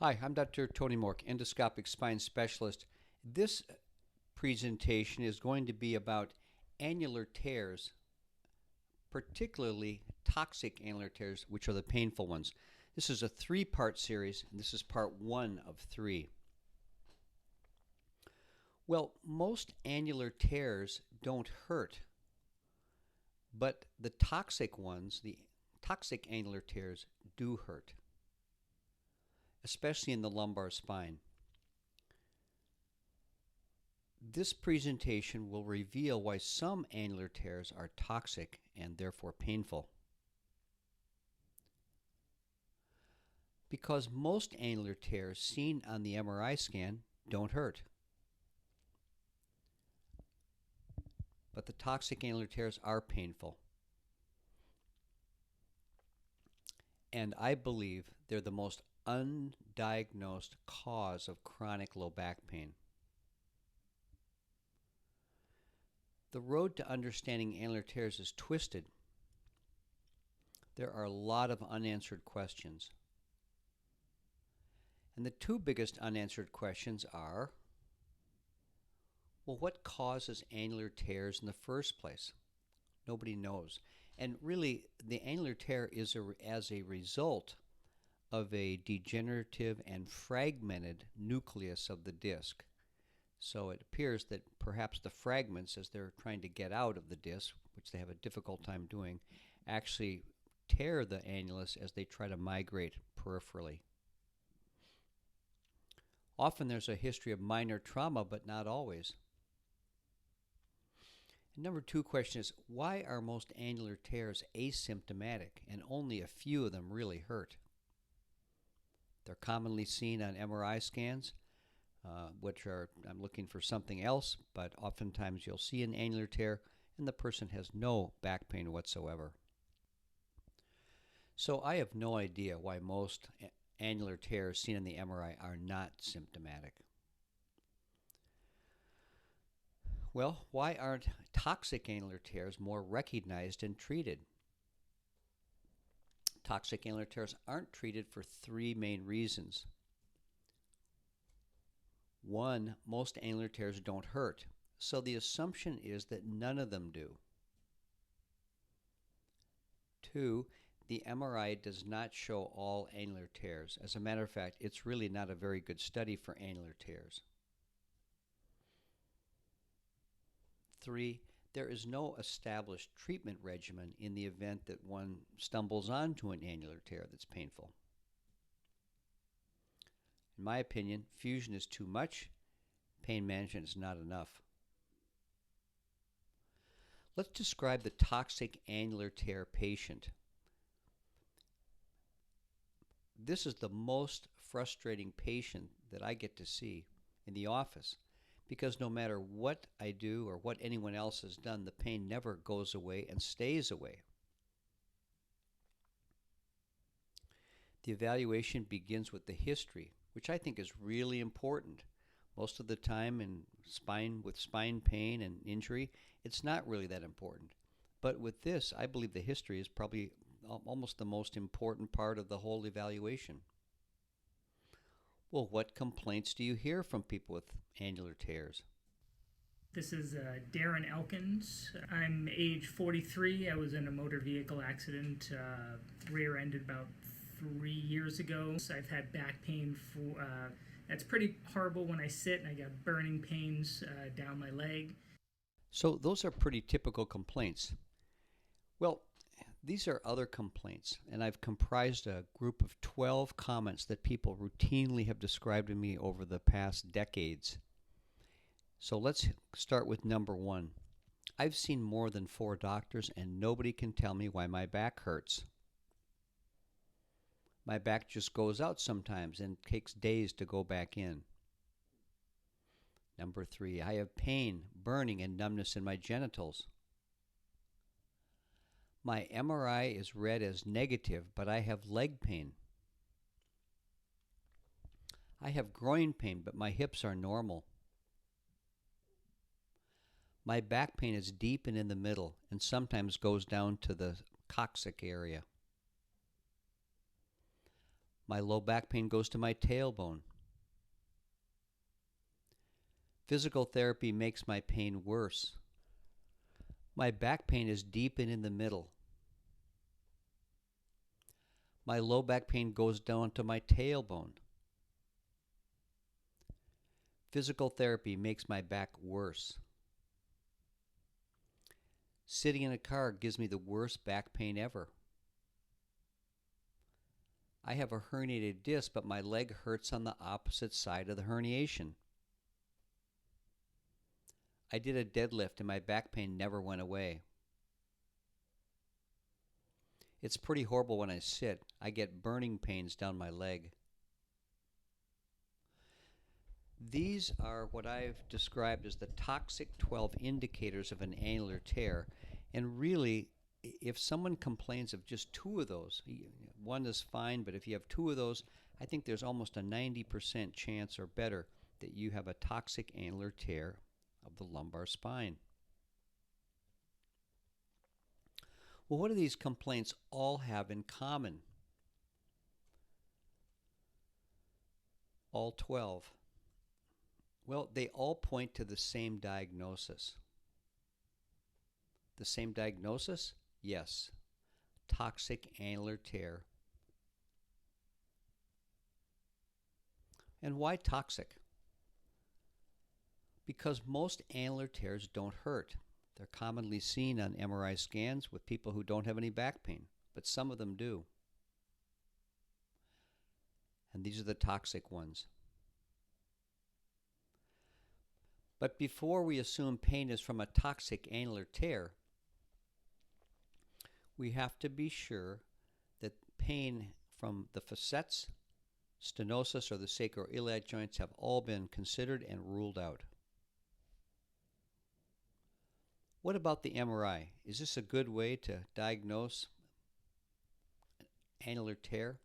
Hi, I'm Dr. Tony Mork, endoscopic spine specialist. This presentation is going to be about annular tears, particularly toxic annular tears, which are the painful ones. This is a three-part series, and this is part one of three. Well, most annular tears don't hurt, but the toxic ones, the toxic annular tears, do hurt, especially in the lumbar spine. This presentation will reveal why some annular tears are toxic and therefore painful. Because most annular tears seen on the MRI scan don't hurt. But the toxic annular tears are painful. And I believe they're the most undiagnosed cause of chronic low back pain. The road to understanding annular tears is twisted. There are a lot of unanswered questions. And the two biggest unanswered questions are, well, what causes annular tears in the first place? Nobody knows. And really, the annular tear is as a result of a degenerative and fragmented nucleus of the disc. So it appears that perhaps the fragments, as they're trying to get out of the disc, which they have a difficult time doing, actually tear the annulus as they try to migrate peripherally. Often there's a history of minor trauma, but not always. And number two question is, why are most annular tears asymptomatic and only a few of them really hurt? They're commonly seen on MRI scans, which are, I'm looking for something else, but oftentimes you'll see an annular tear and the person has no back pain whatsoever. So I have no idea why most annular tears seen in the MRI are not symptomatic. Well, why aren't toxic annular tears more recognized and treated? Toxic annular tears aren't treated for three main reasons. One, most annular tears don't hurt, so the assumption is that none of them do. Two, the MRI does not show all annular tears. As a matter of fact, it's really not a very good study for annular tears. Three, there is no established treatment regimen in the event that one stumbles onto an annular tear that's painful. In my opinion, fusion is too much, pain management is not enough. Let's describe the toxic annular tear patient. This is the most frustrating patient that I get to see in the office, because no matter what I do or what anyone else has done, the pain never goes away and stays away. The evaluation begins with the history, which I think is really important. Most of the time with spine pain and injury, it's not really that important. But with this, I believe the history is probably almost the most important part of the whole evaluation. Well, what complaints do you hear from people with annular tears? This is Darren Elkins. I'm age 43. I was in a motor vehicle accident, rear-ended about 3 years ago. So I've had back pain that's pretty horrible when I sit, and I got burning pains down my leg. So those are pretty typical complaints. Well, these are other complaints, and I've comprised a group of 12 comments that people routinely have described to me over the past decades. So let's start with number one. I've seen more than 4 doctors, and nobody can tell me why my back hurts. My back just goes out sometimes and takes days to go back in. Number 3, I have pain, burning, and numbness in my genitals. My MRI is read as negative, but I have leg pain. I have groin pain, but my hips are normal. My back pain is deep and in the middle, and sometimes goes down to the coccyx area. My low back pain goes to my tailbone. Physical therapy makes my pain worse. My back pain is deep and in the middle. My low back pain goes down to my tailbone. Physical therapy makes my back worse. Sitting in a car gives me the worst back pain ever. I have a herniated disc, but my leg hurts on the opposite side of the herniation. I did a deadlift and my back pain never went away. It's pretty horrible when I sit. I get burning pains down my leg. These are what I've described as the toxic 12 indicators of an annular tear. And really, if someone complains of just two of those, one is fine, but if you have two of those, I think there's almost a 90% chance or better that you have a toxic annular tear of the lumbar spine. Well, what do these complaints all have in common? All 12. Well, they all point to the same diagnosis. The same diagnosis? Yes. Toxic annular tear. And why toxic? Because most annular tears don't hurt. They're commonly seen on MRI scans with people who don't have any back pain, but some of them do. And these are the toxic ones. But before we assume pain is from a toxic annular tear, we have to be sure that pain from the facets, stenosis, or the sacroiliac joints have all been considered and ruled out. What about the MRI? Is this a good way to diagnose annular tear?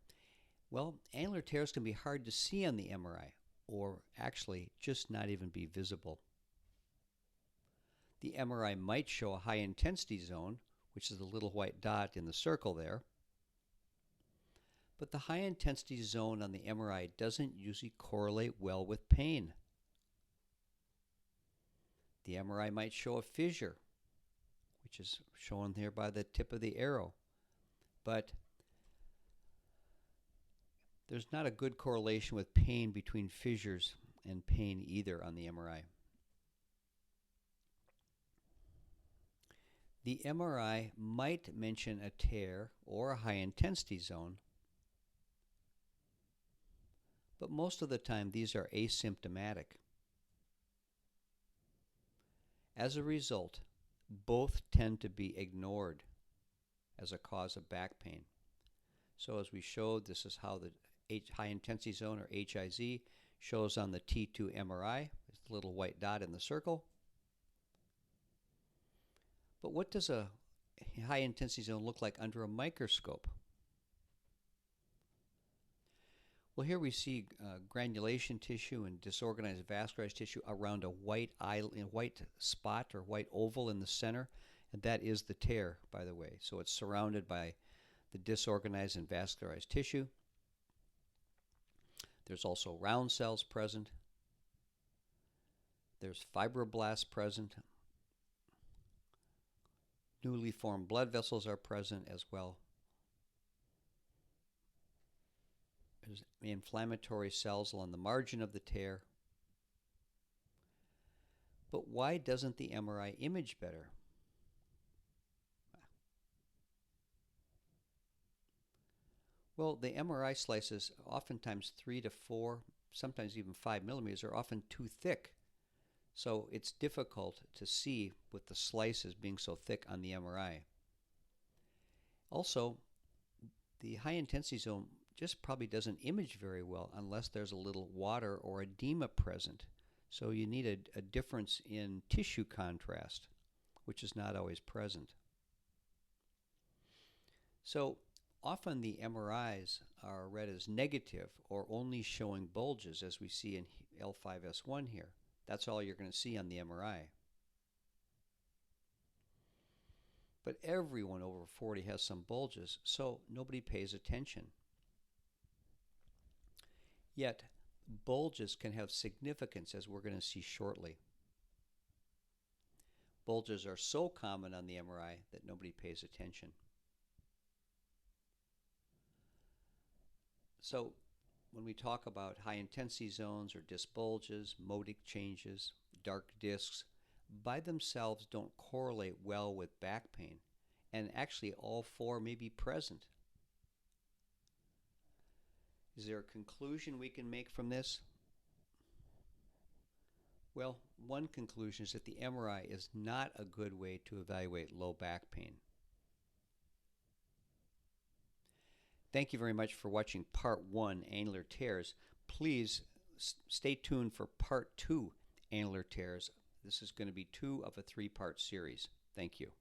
Well, annular tears can be hard to see on the MRI, or actually just not even be visible. The MRI might show a high intensity zone, which is the little white dot in the circle there. But the high intensity zone on the MRI doesn't usually correlate well with pain. The MRI might show a fissure, which is shown here by the tip of the arrow. But there's not a good correlation with pain between fissures and pain either on the MRI. The MRI might mention a tear or a high intensity zone, but most of the time these are asymptomatic. As a result, both tend to be ignored as a cause of back pain. So as we showed, this is how the high intensity zone, or HIZ, shows on the T2 MRI. It's the little white dot in the circle. But what does a high intensity zone look like under a microscope? Well, here we see granulation tissue and disorganized vascularized tissue around a white spot or white oval in the center, and that is the tear, by the way. So it's surrounded by the disorganized and vascularized tissue. There's also round cells present. There's fibroblasts present. Newly formed blood vessels are present as well. There's inflammatory cells along the margin of the tear. But why doesn't the MRI image better? Well, the MRI slices, oftentimes 3 to 4, sometimes even 5 millimeters, are often too thick. So it's difficult to see with the slices being so thick on the MRI. Also, the high intensity zone just probably doesn't image very well unless there's a little water or edema present. So you need a difference in tissue contrast, which is not always present. So often the MRIs are read as negative or only showing bulges, as we see in L5S1 here. That's all you're going to see on the MRI. But everyone over 40 has some bulges, so nobody pays attention. Yet, bulges can have significance, as we're going to see shortly. Bulges are so common on the MRI that nobody pays attention. So, when we talk about high intensity zones or disc bulges, modic changes, dark discs, by themselves don't correlate well with back pain, and actually all four may be present. Is there a conclusion we can make from this? Well, one conclusion is that the MRI is not a good way to evaluate low back pain. Thank you very much for watching Part 1, Annular Tears. Please stay tuned for Part 2, Annular Tears. This is going to be 2 of a 3-part series. Thank you.